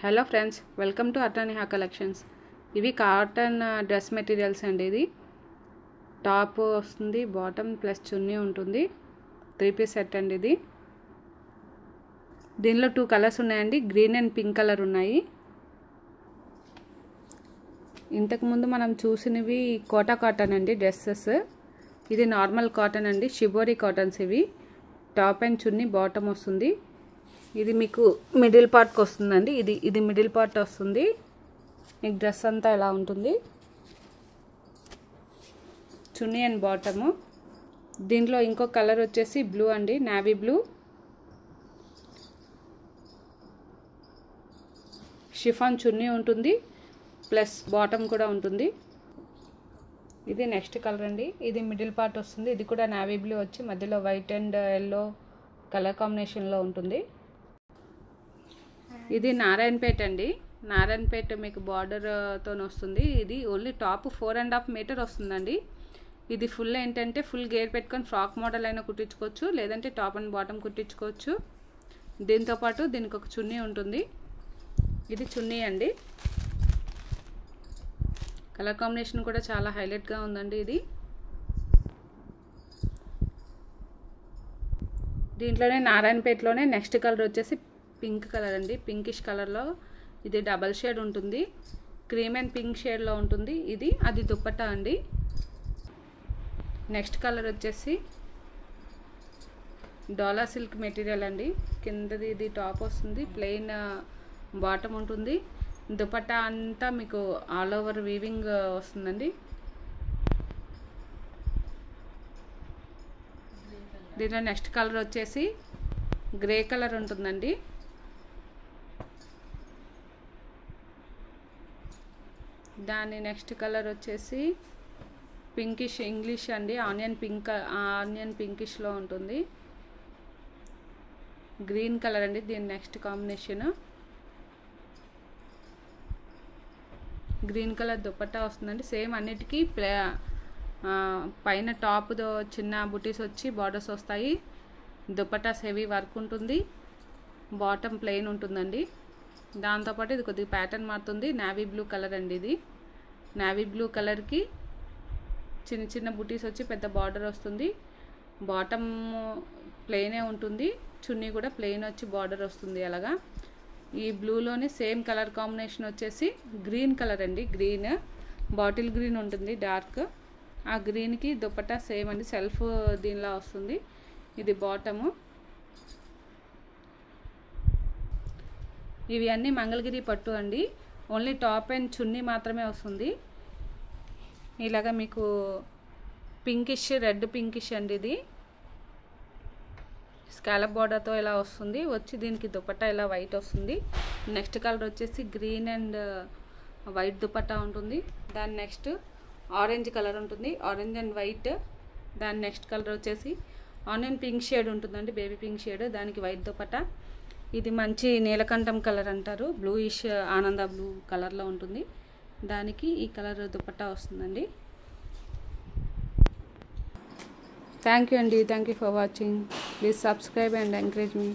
Hello friends, welcome to అర్టానిహా collections. ఇవి cotton dress materials అండి. ఇది టాప్ వస్తుంది, బాటమ్ ప్లస్ చున్నీ ఉంటుంది. 3 పీస్ సెట్ అండి ఇది. దీనిలో 2 కలర్స్ ఉన్నాయండి, గ్రీన్ అండ్ పింక్ కలర్ ఉన్నాయి. ఇంతకుముందు మనం చూసినవి కోటా కాటన్ అండి డ్రెస్సెస్. ఇది నార్మల్ కాటన్ అండి, షిబోరి కాటన్స్ ఇవి. టాప్ అండ్ చున్నీ బాటమ్ వస్తుంది. ఇది మీకు మిడిల్ పార్ట్కి వస్తుందండి. ఇది మిడిల్ పార్ట్ వస్తుంది. మీకు డ్రెస్ అంతా ఎలా ఉంటుంది, చున్నీ అండ్ బాటము. దీంట్లో ఇంకో కలర్ వచ్చేసి బ్లూ అండి, నావీ బ్లూ. షిఫాన్ చున్నీ ఉంటుంది, ప్లస్ బాటమ్ కూడా ఉంటుంది. ఇది నెక్స్ట్ కలర్ అండి. ఇది మిడిల్ పార్ట్ వస్తుంది. ఇది కూడా నావీ బ్లూ వచ్చి మధ్యలో వైట్ అండ్ ఎల్లో కలర్ కాంబినేషన్లో ఉంటుంది. ఇది నారాయణపేట అండి. నారాయణపేట మీకు బార్డర్తో వస్తుంది. ఇది ఓన్లీ టాప్ 4.5 మీటర్ వస్తుందండి. ఇది ఫుల్ ఏంటంటే ఫుల్ గేర్ పెట్టుకొని ఫ్రాక్ మోడల్ అయినా కుట్టించుకోవచ్చు, లేదంటే టాప్ అండ్ బాటమ్ కుట్టించుకోవచ్చు. దీంతోపాటు దీనికి ఒక చున్నీ ఉంటుంది. ఇది చున్నీ అండి. కలర్ కాంబినేషన్ కూడా చాలా హైలైట్గా ఉందండి. ఇది దీంట్లోనే నారాయణపేటలోనే నెక్స్ట్ కలర్ వచ్చేసి పింక్ కలర్ అండి. పింకిష్ కలర్లో ఇది డబల్ షేడ్ ఉంటుంది. క్రీమ్ అండ్ పింక్ షేడ్లో ఉంటుంది. అది దుప్పట్టా అండి. నెక్స్ట్ కలర్ వచ్చేసి డోలా సిల్క్ మెటీరియల్ అండి. కిందది ఇది టాప్ వస్తుంది, ప్లెయిన్ బాటమ్ ఉంటుంది. దుపట్టా అంతా మీకు ఆల్ ఓవర్ వీవింగ్ వస్తుందండి. దీంట్లో నెక్స్ట్ కలర్ వచ్చేసి గ్రే కలర్ ఉంటుందండి. దాని నెక్స్ట్ కలర్ వచ్చేసి పింకిష్ ఇంగ్లీష్ అండి, ఆనియన్ పింకిష్లో ఉంటుంది. గ్రీన్ కలర్ అండి దీని next combination. Green colour dupatta వస్తుందండి. సేమ్ అన్నిటికీ పైన టాప్తో చిన్న బుటీస్ వచ్చి బార్డర్స్ వస్తాయి. దుపట్టాస్ హెవీ వర్క్ ఉంటుంది. బాటమ్ ప్లెయిన్ ఉంటుందండి. దాంతోపాటు ఇది కొద్దిగా ప్యాటర్న్ మారుతుంది. నావీ బ్లూ కలర్ అండి. ఇది నావీ బ్లూ కలర్కి చిన్న చిన్న బుటీస్ వచ్చి పెద్ద బార్డర్ వస్తుంది. బాటమ్ ప్లెయినే ఉంటుంది, చున్నీ కూడా ప్లెయిన్ వచ్చి బార్డర్ వస్తుంది. అలాగా ఈ బ్లూలోనే సేమ్ కలర్ కాంబినేషన్ వచ్చేసి గ్రీన్ కలర్ అండి. గ్రీన్ బాటిల్ గ్రీన్ ఉంటుంది డార్క్. ఆ గ్రీన్కి దుపట్టా సేమ్ అండి, సెల్ఫ్ దీనిలా వస్తుంది. ఇది బాటము. ఇవి అన్నీ మంగళగిరి పట్టు అండి. ఓన్లీ టాప్ అండ్ చున్నీ మాత్రమే వస్తుంది. ఇలాగా మీకు పింకిష్, రెడ్ పింకిష్ అండి. ఇది స్కాలప్ బార్డర్తో ఇలా వస్తుంది. వచ్చి దీనికి దుపట్టా ఇలా వైట్ వస్తుంది. నెక్స్ట్ కలర్ వచ్చేసి గ్రీన్ అండ్ వైట్ దుపట్టా ఉంటుంది. దాని నెక్స్ట్ ఆరెంజ్ కలర్ ఉంటుంది, ఆరెంజ్ అండ్ వైట్. దాని నెక్స్ట్ కలర్ వచ్చేసి ఆనియన్ పింక్ షేడ్ ఉంటుందండి, బేబీ పింక్ షేడ్. దానికి వైట్ దుపట్టా. ఇది మంచి నీలకంఠం కలర్ అంటారు, బ్లూయిష్ ఆనంద బ్లూ కలర్లో ఉంటుంది. దానికి ఈ కలర్ దుపట్టా వస్తుందండి. థ్యాంక్ యూ అండి. Thank you for watching. Please subscribe and encourage me.